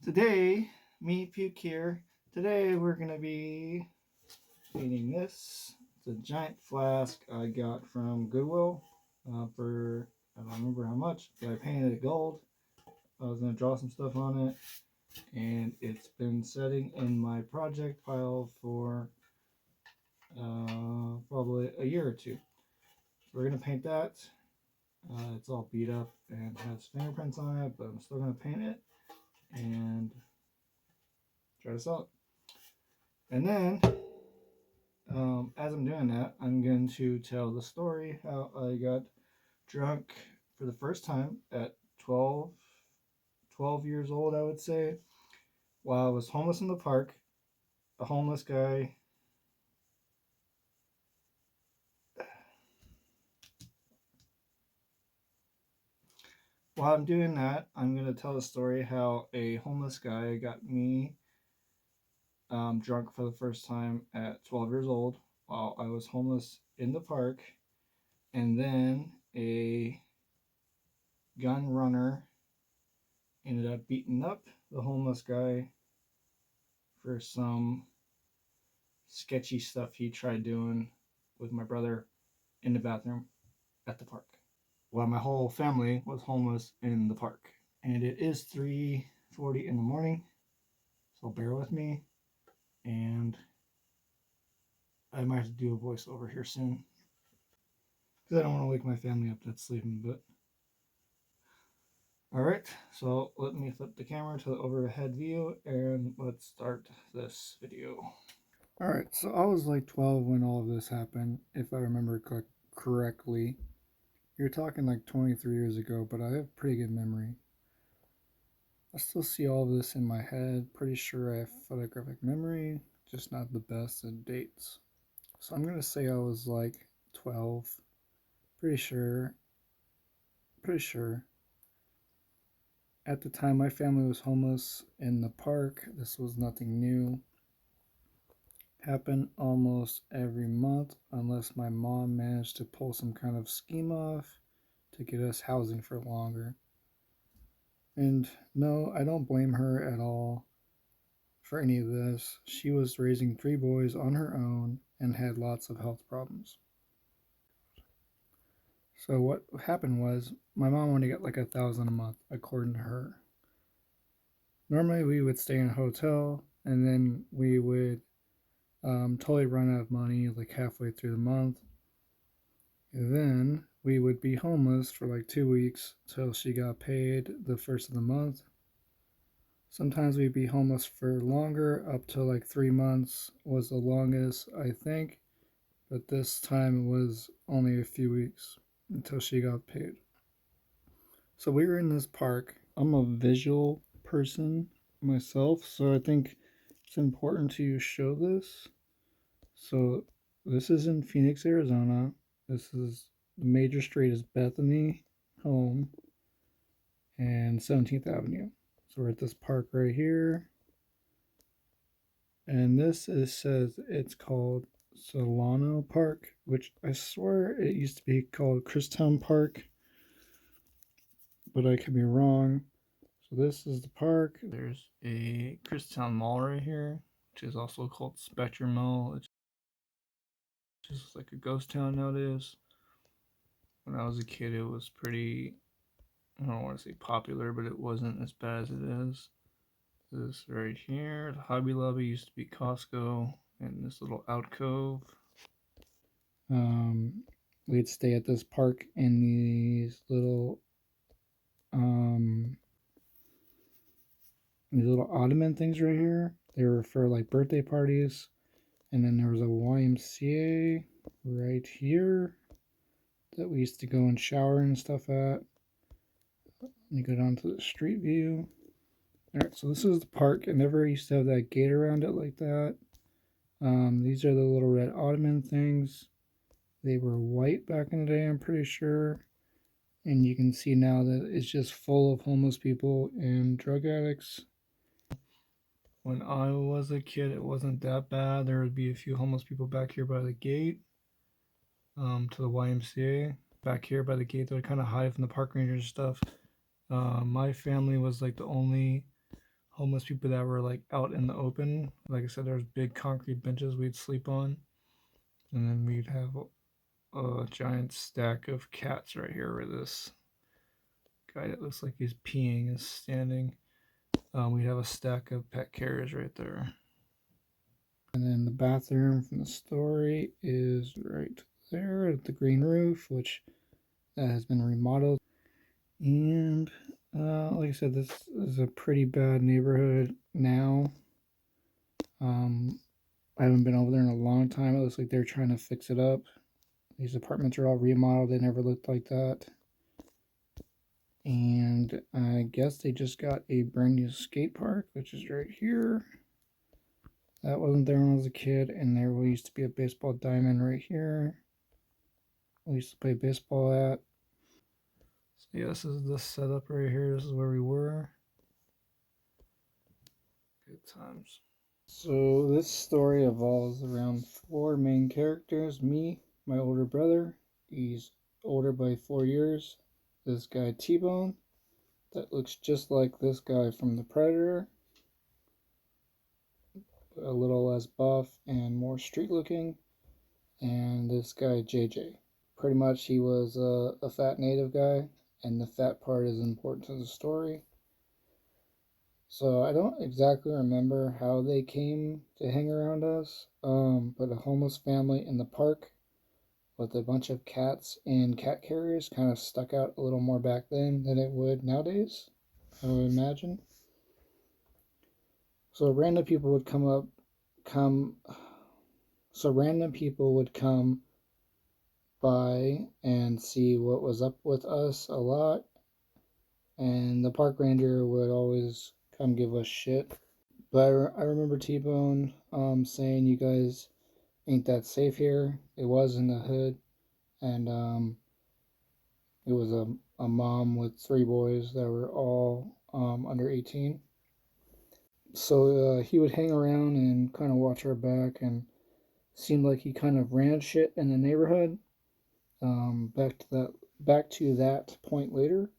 Today, me, Puke here. Today we're going to be painting this. It's a giant flask I got from Goodwill for, I don't remember how much, but I painted it gold. I was going to draw some stuff on it, and it's been sitting in my project pile for probably a year or two. So we're going to paint that. It's all beat up and has fingerprints on it, but I'm still going to paint it and try to sell it. And then, as I'm doing that, I'm going to tell the story how I got drunk for the first time at 12 years old, I would say, while I was homeless in the park. A homeless guy. While I'm doing that, I'm going to tell the story how a homeless guy got me drunk for the first time at 12 years old while I was homeless in the park. And then a gun runner ended up beating up the homeless guy for some sketchy stuff he tried doing with my brother in the bathroom at the park while my whole family was homeless in the park. And it is 3:40 in the morning, so bear with me, and I might have to do a voiceover here soon because I don't want to wake my family up that's sleeping. But all right, so let me flip the camera to the overhead view and let's start this video. All right, so I was like 12 when all of this happened, if I remember correctly. You're talking like 23 years ago, but I have pretty good memory. I still see all of this in my head. Pretty sure I have photographic memory, just not the best at dates. So I'm gonna say I was like 12. Pretty sure. At the time, my family was homeless in the park. This was nothing new. Happened almost every month unless my mom managed to pull some kind of scheme off to get us housing for longer. And no, I don't blame her at all for any of this. She was raising 3 boys on her own and had lots of health problems. So what happened was my mom only got like $1,000 a month according to her. Normally we would stay in a hotel and then we would totally run out of money like halfway through the month. And then we would be homeless for like 2 weeks till she got paid the first of the month. Sometimes we'd be homeless for longer, up to like 3 months was the longest, I think. But this time it was only a few weeks until she got paid. So we were in this park. I'm a visual person myself, so I think it's important to show this. So this is in Phoenix, Arizona. This is the major street is Bethany Home and 17th Avenue. So we're at this park right here. And this says it's called Solano Park, which I swear it used to be called Christown Park, but I could be wrong. So this is the park. There's a Christown Mall right here, which is also called Spectrum Mall. It's just like a ghost town nowadays. When I was a kid, it was pretty, I don't want to say popular, but it wasn't as bad as it is. This right here, the Hobby Lobby used to be Costco, and this little alcove. We'd stay at this park in these little ottoman things right here. They were for like birthday parties. And then there was a YMCA right here that we used to go and shower and stuff at. Let me go down to the street view. Alright, so this is the park. It never used to have that gate around it like that. These are the little red ottoman things. They were white back in the day, I'm pretty sure. And you can see now that it's just full of homeless people and drug addicts. When I was a kid, it wasn't that bad. There would be a few homeless people back here by the gate to the YMCA. Back here by the gate, they would kind of hide from the park rangers and stuff. My family was like the only homeless people that were like out in the open. Like I said, there was big concrete benches we'd sleep on, and then we'd have a giant stack of cats right here where this guy that looks like he's peeing is standing. We'd have a stack of pet carriers right there. And then the bathroom from the story is right there at the green roof, which has been remodeled. And like I said, this is a pretty bad neighborhood now. I haven't been over there in a long time. It looks like they're trying to fix it up. These apartments are all remodeled. They never looked like that. And I guess they just got a brand new skate park, which is right here. That wasn't there when I was a kid. And there used to be a baseball diamond right here. We used to play baseball at. So yeah, this is the setup right here. This is where we were. Good times. So this story evolves around four main characters. Me, my older brother. He's older by 4 years. This guy T-Bone, that looks just like this guy from The Predator. A little less buff and more street looking. And this guy JJ. Pretty much he was a fat native guy, and the fat part is important to the story. So I don't exactly remember how they came to hang around us, but a homeless family in the park with a bunch of cats and cat carriers kind of stuck out a little more back then than it would nowadays, I would imagine. So random people would come. So random people would come by and see what was up with us a lot, and the park ranger would always come give us shit. But I remember T-Bone saying, "You guys ain't that safe here." It was in the hood, and it was a mom with three boys that were all under 18. So he would hang around and kind of watch our back, and seemed like he kind of ran shit in the neighborhood. Back to that point later.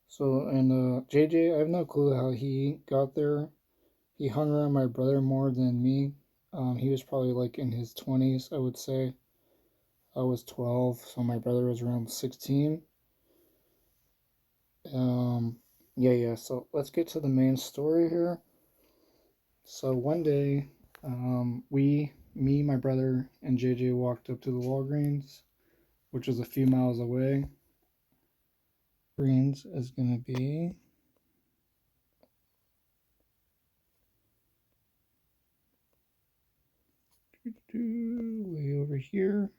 So and JJ, I have no clue how he got there. He hung around my brother more than me. He was probably like in his 20s, I would say. I was 12, so my brother was around 16. Um, yeah. So let's get to the main story here. So one day, me, my brother, and JJ walked up to the Walgreens, which was a few miles away. Greens is gonna be way over here.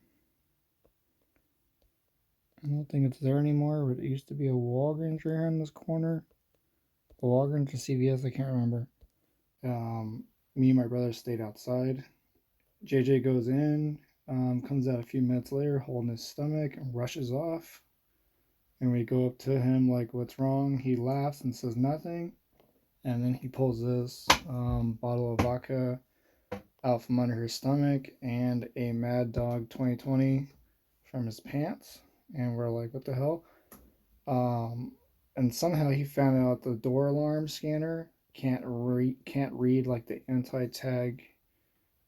I don't think it's there anymore, but it used to be a Walgreens right here in this corner. The Walgreens or CVS, I can't remember. Me and my brother stayed outside. JJ goes in, comes out a few minutes later holding his stomach and rushes off. And we go up to him like, "What's wrong?" He laughs and says nothing. And then he pulls this bottle of vodka out from under his stomach and a Mad Dog 2020 from his pants. And we're like, "What the hell?" And somehow he found out the door alarm scanner can't read like the anti tag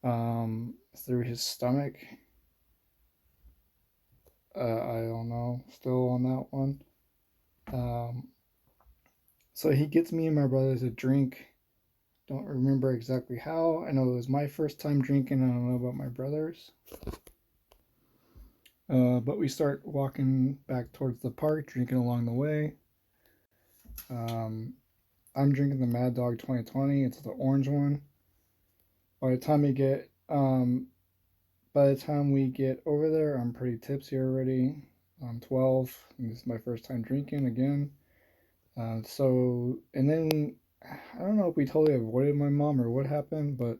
through his stomach. I don't know. Still on that one. Um, so he gets me and my brothers a drink. Don't remember exactly how. I know it was my first time drinking. I don't know about my brothers. But we start walking back towards the park, drinking along the way. Um, I'm drinking the Mad Dog 2020. It's the orange one. By the time we get by the time we get over there, I'm pretty tipsy already. I'm 12. And this is my first time drinking again. And then I don't know if we totally avoided my mom or what happened, but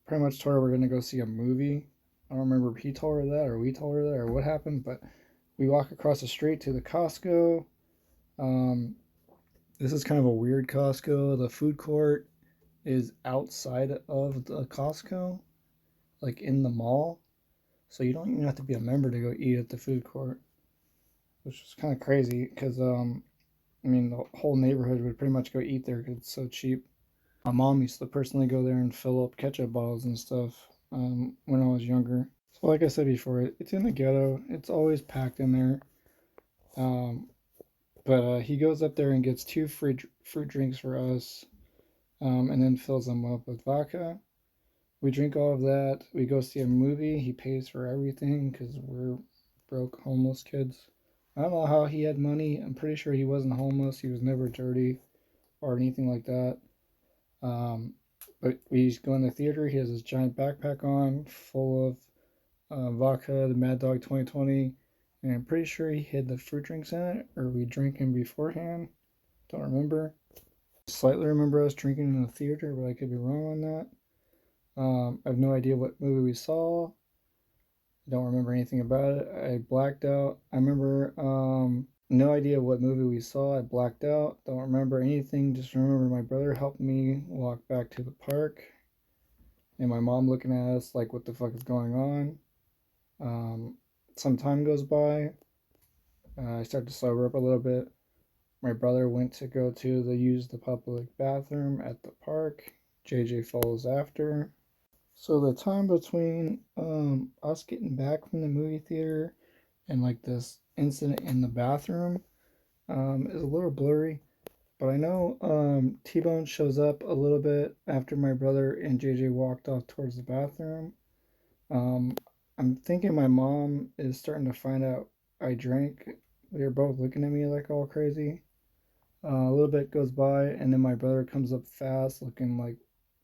pretty much told her we're gonna go see a movie. I don't remember if he told her that or we told her that or what happened, but we walk across the street to the Costco. Um, this is kind of a weird Costco. The food court is outside of the Costco, like in the mall. So you don't even have to be a member to go eat at the food court, which is kind of crazy because I mean, the whole neighborhood would pretty much go eat there because it's so cheap. My mom used to personally go there and fill up ketchup bottles and stuff when I was younger. So, like I said before, it's in the ghetto. It's always packed in there. Um, but he goes up there and gets two free fruit drinks for us, and then fills them up with vodka. We drink all of that. We go see a movie. He pays for everything because we're broke, homeless kids. I don't know how he had money. I'm pretty sure he wasn't homeless. He was never dirty or anything like that. Um, but we go in the theater. He has this giant backpack on full of vodka, the Mad Dog 2020, and I'm pretty sure he hid the fruit drinks in it, or we drank them beforehand. Don't remember. Slightly remember us drinking in the theater, but I could be wrong on that. I have no idea what movie we saw. I don't remember anything about it. I blacked out. I remember no idea what movie we saw. I blacked out. Don't remember anything. Just remember my brother helped me walk back to the park, and my mom looking at us like, "What the fuck is going on?" Some time goes by. I start to sober up a little bit. My brother went to go to use the public bathroom at the park. JJ follows after. So the time between us getting back from the movie theater and like this incident in the bathroom is a little blurry. But I know T-Bone shows up a little bit after my brother and JJ walked off towards the bathroom. Um, I'm thinking my mom is starting to find out I drank. They're both looking at me like all crazy. A little bit goes by, and then my brother comes up fast, looking like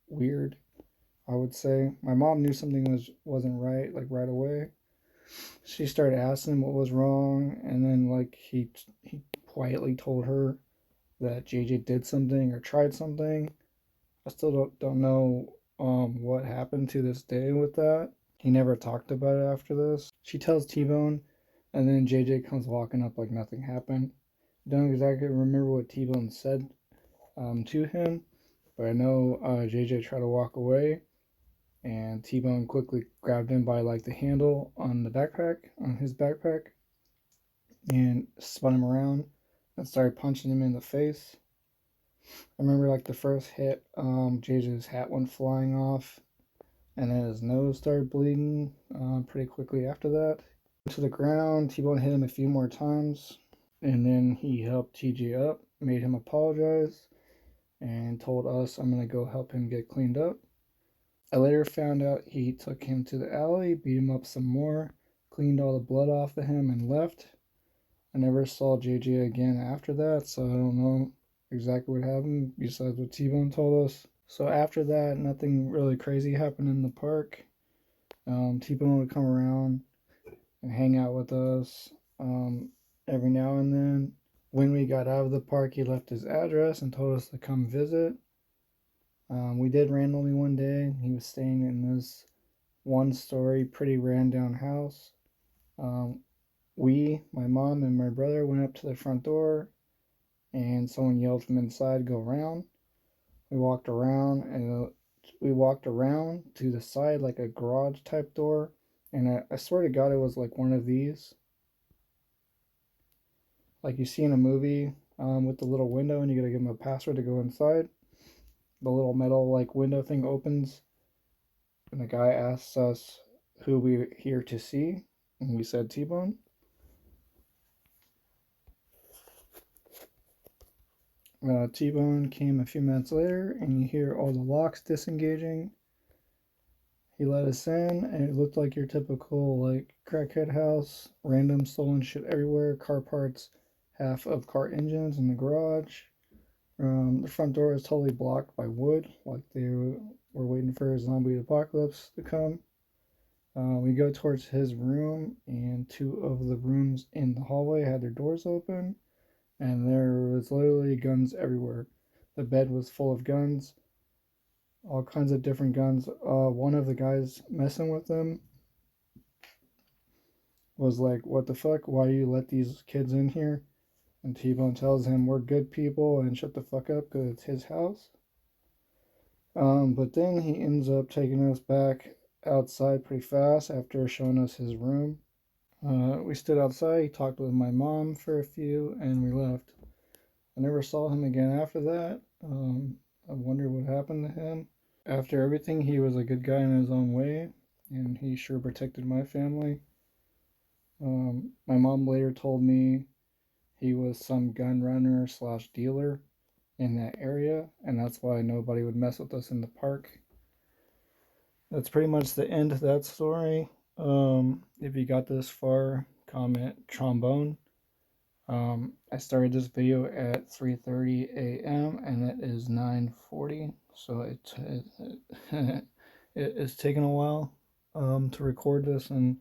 weird. I would say my mom knew something wasn't right, like right away. She started asking him what was wrong, and then like he quietly told her that JJ did something or tried something. I still don't know what happened to this day with that. He never talked about it after this. She tells T-Bone, and then JJ comes walking up like nothing happened. Don't exactly remember what T-Bone said to him, but I know JJ tried to walk away, and T-Bone quickly grabbed him by like the handle on the backpack, on his backpack, and spun him around and started punching him in the face. I remember like the first hit, JJ's hat went flying off, and then his nose started bleeding pretty quickly after that. To the ground, T-Bone hit him a few more times, and then he helped TJ up, made him apologize, and told us I'm gonna go help him get cleaned up. I later found out he took him to the alley, beat him up some more, cleaned all the blood off of him, and left. I never saw JJ again after that, so I don't know exactly what happened besides what T-Bone told us. So after that, nothing really crazy happened in the park. T-Bone would come around and hang out with us every now and then. When we got out of the park, he left his address and told us to come visit. We did randomly one day. He was staying in this one story, pretty ran down house. Um, my mom, and my brother went up to the front door, and someone yelled from inside, "Go around." We walked around, and we walked around to the side like a garage type door, and I swear to God, it was like one of these, like you see in a movie, with the little window, and you gotta give them a password to go inside. The little metal like window thing opens, and the guy asks us who we're here to see, and we said T-Bone. T-Bone came a few minutes later, and you hear all the locks disengaging. He let us in, and it looked like your typical like crackhead house. Random stolen shit everywhere. Car parts, half of car engines in the garage. The front door is totally blocked by wood, like they were waiting for a zombie apocalypse to come. We go towards his room, and two of the rooms in the hallway had their doors open, and there was literally guns everywhere. The bed was full of guns, all kinds of different guns. One of the guys messing with them was like, "What the fuck? Why do you let these kids in here?" And T-Bone tells him, "We're good people and shut the fuck up because it's his house." But then he ends up taking us back outside pretty fast after showing us his room. We stood outside, he talked with my mom for a few, and we left. I never saw him again after that. I wonder what happened to him. After everything, he was a good guy in his own way, and he sure protected my family. My mom later told me he was some gun runner slash dealer in that area, and that's why nobody would mess with us in the park. That's pretty much the end of that story. If you got this far, comment trombone. I started this video at 3:30 a.m. and it is 9:40, so it's taken a while to record this and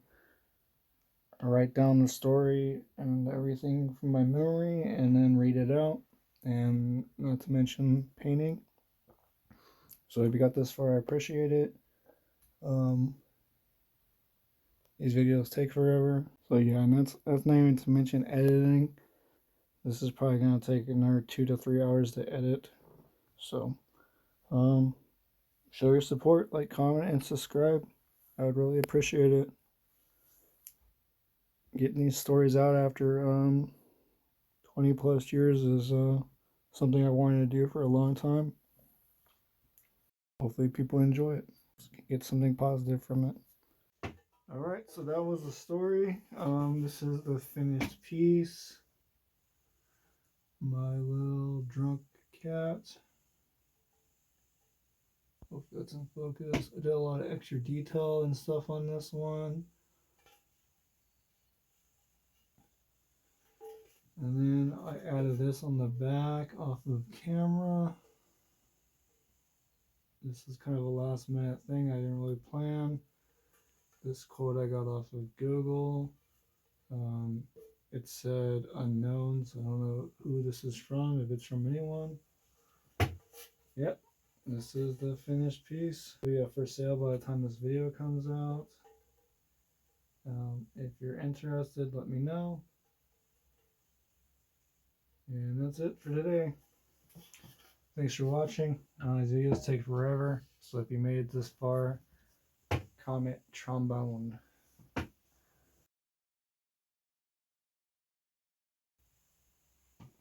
write down the story and everything from my memory and then read it out, and not to mention painting. So if you got this far, I appreciate it. Um, these videos take forever, so yeah, and that's not even to mention editing. This is probably gonna take another 2 to 3 hours to edit. So, show your support, like, comment, and subscribe. I would really appreciate it. Getting these stories out after 20 plus years is something I wanted to do for a long time. Hopefully, people enjoy it. Get something positive from it. All right, so that was the story. This is the finished piece. My little drunk cat. Hopefully that's in focus. I did a lot of extra detail and stuff on this one. And then I added this on the back off of camera. This is kind of a last minute thing I didn't really plan. This quote I got off of Google. It said unknown, so I don't know who this is from, if it's from anyone. Yep, this is the finished piece. It'll be for sale by the time this video comes out. If you're interested, let me know. And that's it for today. Thanks for watching. These videos take forever, so if you made it this far, comment trombone.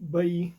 Bye.